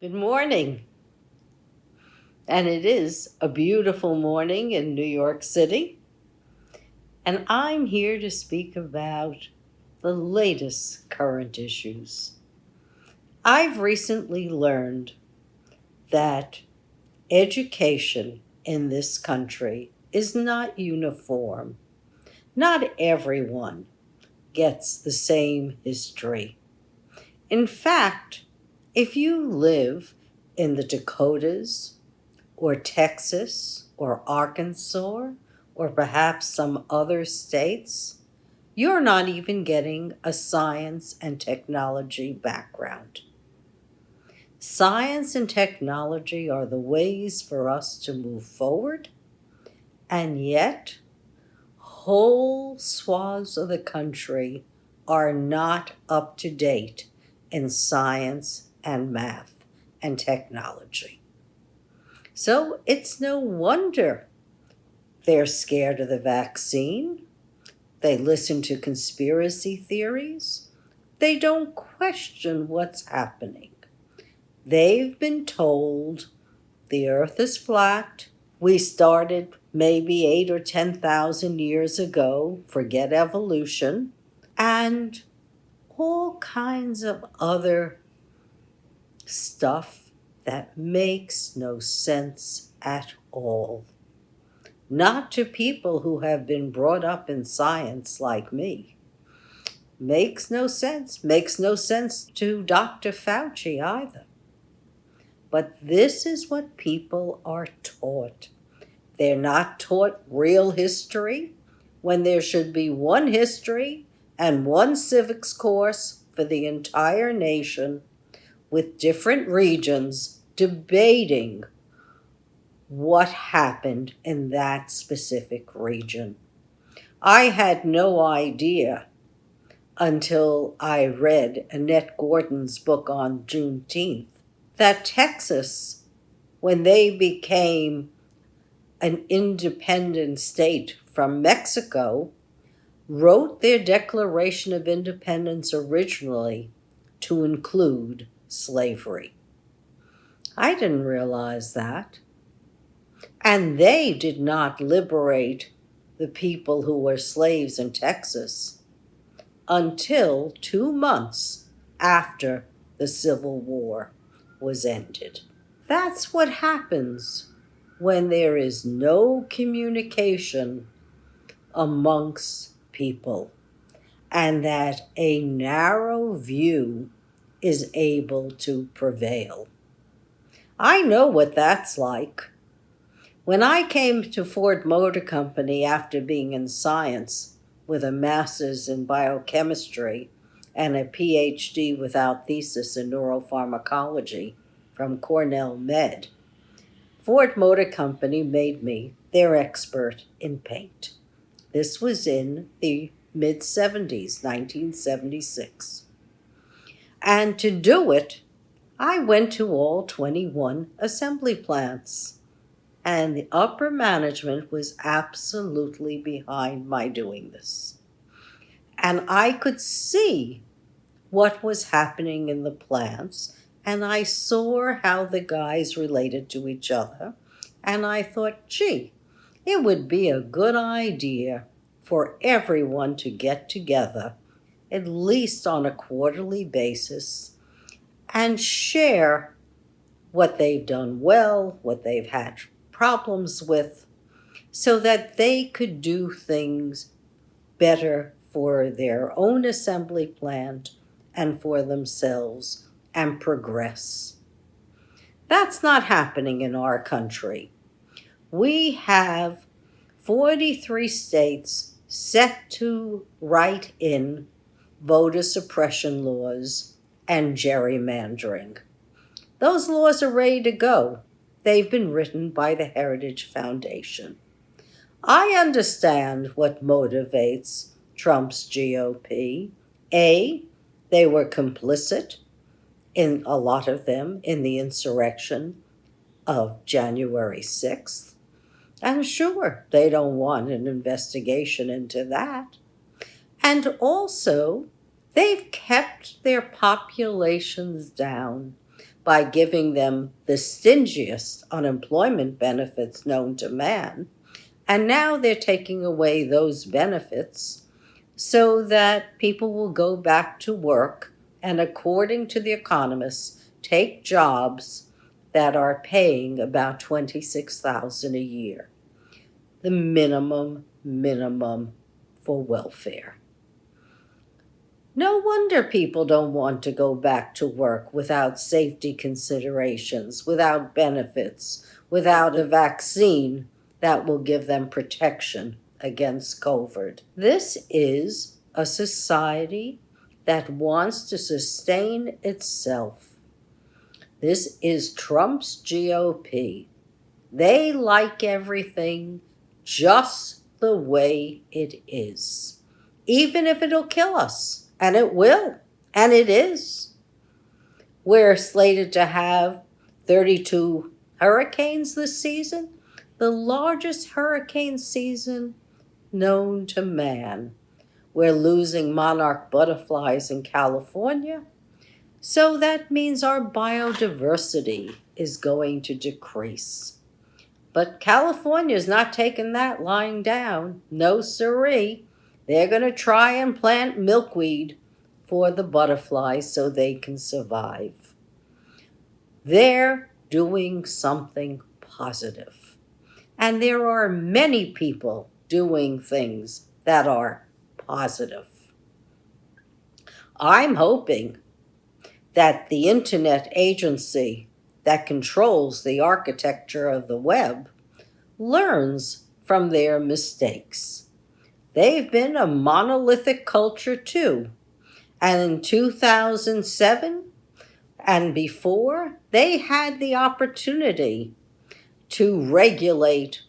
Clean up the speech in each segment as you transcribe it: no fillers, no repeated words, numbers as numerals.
Good morning. And it is a beautiful morning in New York City. And I'm here to speak about the latest current issues. I've recently learned that education in this country is not uniform. Not everyone gets the same history. In fact, if you live in the Dakotas, or Texas, or Arkansas, or perhaps some other states, you're not even getting a science and technology background. Science and technology are the ways for us to move forward, and yet, whole swaths of the country are not up to date in science and math and technology. So it's no wonder they're scared of the vaccine. They listen to conspiracy theories. They don't question what's happening. They've been told the earth is flat. We started maybe 8 or 10,000 years ago, forget evolution, and all kinds of other stuff that makes no sense at all. Not to people who have been brought up in science like me. Makes no sense. Makes no sense to Dr. Fauci either. But this is what people are taught. They're not taught real history when there should be one history and one civics course for the entire nation with different regions debating what happened in that specific region. I had no idea until I read Annette Gordon's book on Juneteenth that Texas, when they became an independent state from Mexico, wrote their Declaration of Independence originally to include slavery. I didn't realize that. And they did not liberate the people who were slaves in Texas until 2 months after the Civil War was ended. That's what happens when there is no communication amongst people and that a narrow view is able to prevail. I know what that's like. When I came to Ford Motor Company after being in science with a master's in biochemistry and a PhD without thesis in neuropharmacology from Cornell Med, Ford Motor Company made me their expert in paint. This was in the mid-70s, 1976. And to do it, I went to all 21 assembly plants. And the upper management was absolutely behind my doing this. And I could see what was happening in the plants, and I saw how the guys related to each other, and I thought, gee, it would be a good idea for everyone to get together, at least on a quarterly basis, and share what they've done well, what they've had problems with, so that they could do things better for their own assembly plant and for themselves and progress. That's not happening in our country. We have 43 states set to write in voter suppression laws and gerrymandering. Those laws are ready to go. They've been written by the Heritage Foundation. I understand what motivates Trump's GOP. A, they were complicit, in a lot of them, in the insurrection of January 6th. And sure, they don't want an investigation into that. And also, they've kept their populations down by giving them the stingiest unemployment benefits known to man. And now they're taking away those benefits so that people will go back to work and, according to the economists, take jobs that are paying about $26,000 a year, the minimum for welfare. No wonder people don't want to go back to work without safety considerations, without benefits, without a vaccine that will give them protection against COVID. This is a society that wants to sustain itself. This is Trump's GOP. They like everything just the way it is, even if it'll kill us. And it will, and it is. We're slated to have 32 hurricanes this season, the largest hurricane season known to man. We're losing monarch butterflies in California, so that means our biodiversity is going to decrease. But California's not taking that lying down. No siree. They're going to try and plant milkweed for the butterflies so they can survive. They're doing something positive. And there are many people doing things that are positive. I'm hoping that the Internet agency that controls the architecture of the web learns from their mistakes. They've been a monolithic culture too. And in 2007 and before, they had the opportunity to regulate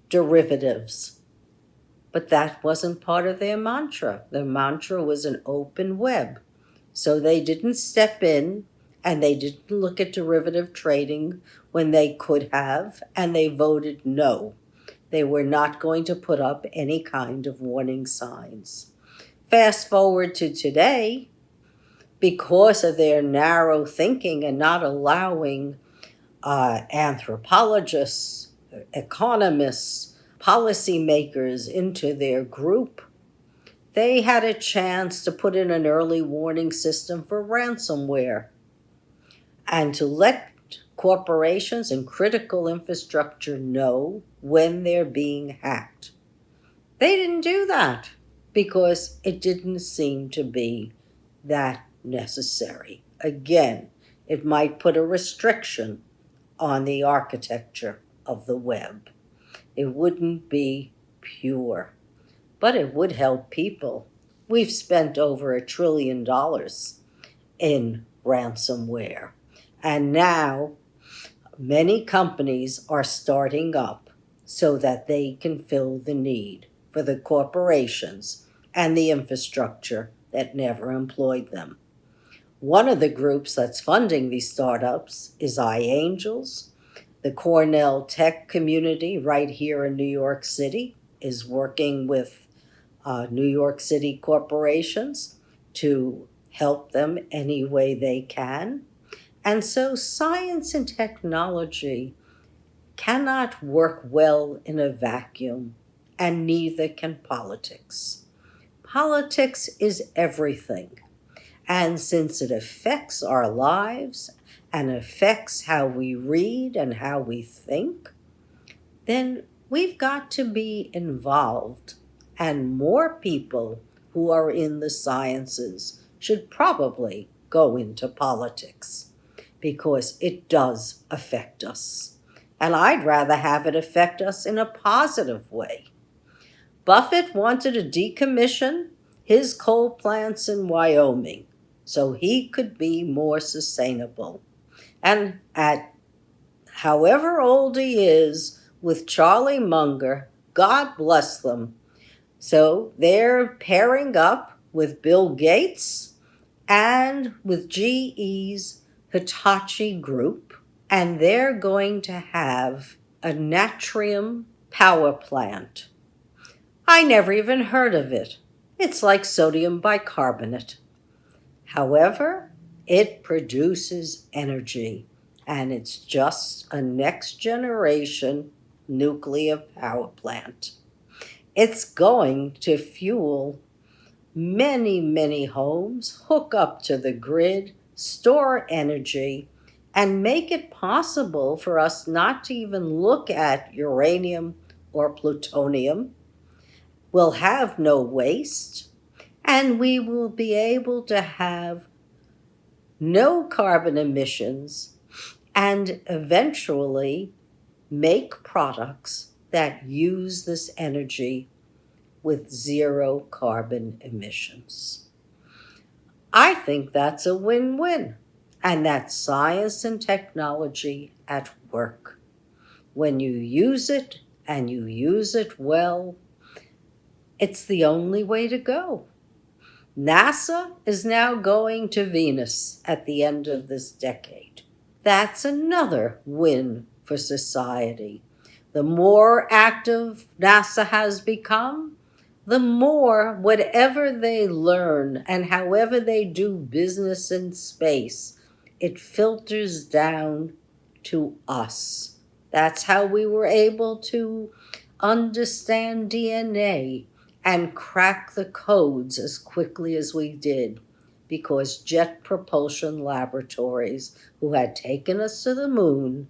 derivatives. But that wasn't part of their mantra. Their mantra was an open web. So they didn't step in and they didn't look at derivative trading when they could have, and they voted no. They were not going to put up any kind of warning signs. Fast forward to today, because of their narrow thinking and not allowing anthropologists, economists, policymakers into their group, they had a chance to put in an early warning system for ransomware and to let corporations and critical infrastructure know when they're being hacked. They didn't do that because it didn't seem to be that necessary. Again, it might put a restriction on the architecture of the web. It wouldn't be pure, but it would help people. We've spent over $1 trillion in ransomware, and now many companies are starting up so that they can fill the need for the corporations and the infrastructure that never employed them. One of the groups that's funding these startups is iAngels. The Cornell tech community right here in New York City is working with New York City corporations to help them any way they can. And so science and technology cannot work well in a vacuum, and neither can politics. Politics is everything. And since it affects our lives and affects how we read and how we think, then we've got to be involved. And more people who are in the sciences should probably go into politics, because it does affect us. And I'd rather have it affect us in a positive way. Buffett wanted to decommission his coal plants in Wyoming so he could be more sustainable. And at however old he is, with Charlie Munger, God bless them. So they're pairing up with Bill Gates and with GE's Hitachi Group, and they're going to have a Natrium power plant. I never even heard of it. It's like sodium bicarbonate. However, It produces energy, and it's just a next generation nuclear power plant. It's going to fuel many, many homes, hook up to the grid, store energy, and make it possible for us not to even look at uranium or plutonium. We'll have no waste, and we will be able to have no carbon emissions and eventually make products that use this energy with zero carbon emissions. I think that's a win-win, and that's science and technology at work. When you use it and you use it well, it's the only way to go. NASA is now going to Venus at the end of this decade. That's another win for society. The more active NASA has become, the more whatever they learn and however they do business in space, it filters down to us. That's how we were able to understand DNA and crack the codes as quickly as we did, because Jet Propulsion Laboratories, who had taken us to the moon,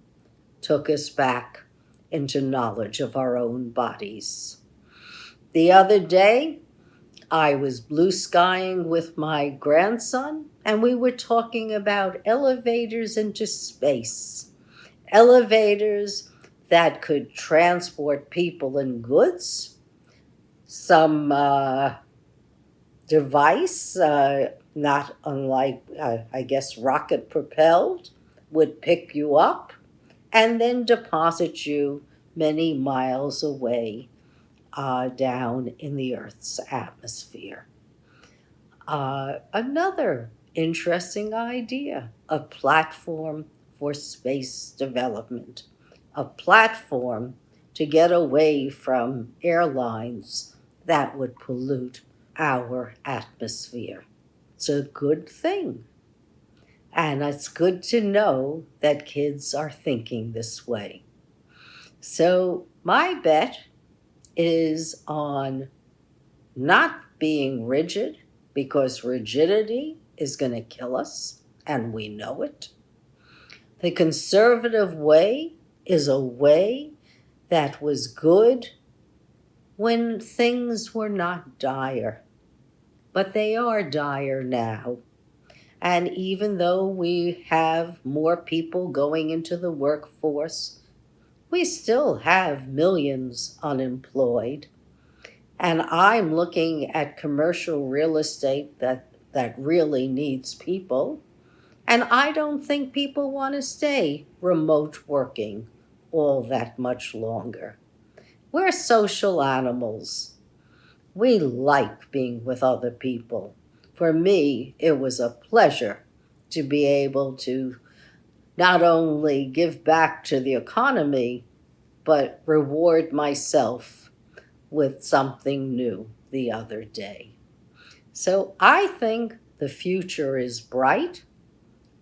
took us back into knowledge of our own bodies. The other day, I was blue skying with my grandson, and we were talking about elevators into space. Elevators that could transport people and goods. Some device, not unlike, I guess, rocket propelled, would pick you up and then deposit you many miles away down in the Earth's atmosphere. Another interesting idea, a platform for space development, a platform to get away from airlines that would pollute our atmosphere. It's a good thing. And it's good to know that kids are thinking this way. So my bet is on not being rigid, because rigidity is going to kill us, and we know it. The conservative way is a way that was good when things were not dire, but they are dire now. And even though we have more people going into the workforce, we still have millions unemployed. And I'm looking at commercial real estate that really needs people. And I don't think people want to stay remote working all that much longer. We're social animals. We like being with other people. For me, it was a pleasure to be able to not only give back to the economy, but reward myself with something new the other day. So I think the future is bright,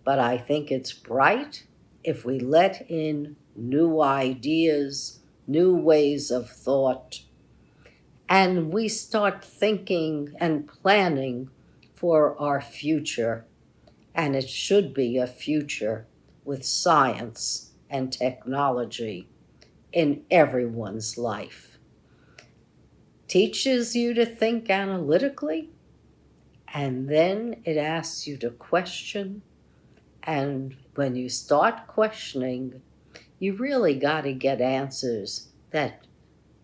but I think it's bright if we let in new ideas, new ways of thought, and we start thinking and planning for our future. And it should be a future with science and technology in everyone's life. Teaches you to think analytically, and then it asks you to question. And when you start questioning, you really got to get answers that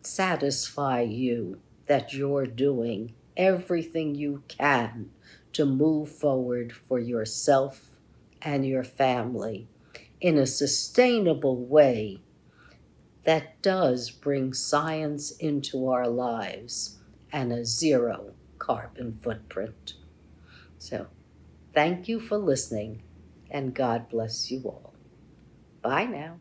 satisfy you, that you're doing everything you can to move forward for yourself and your family in a sustainable way that does bring science into our lives and a zero carbon footprint. So, thank you for listening, and God bless you all. Bye now.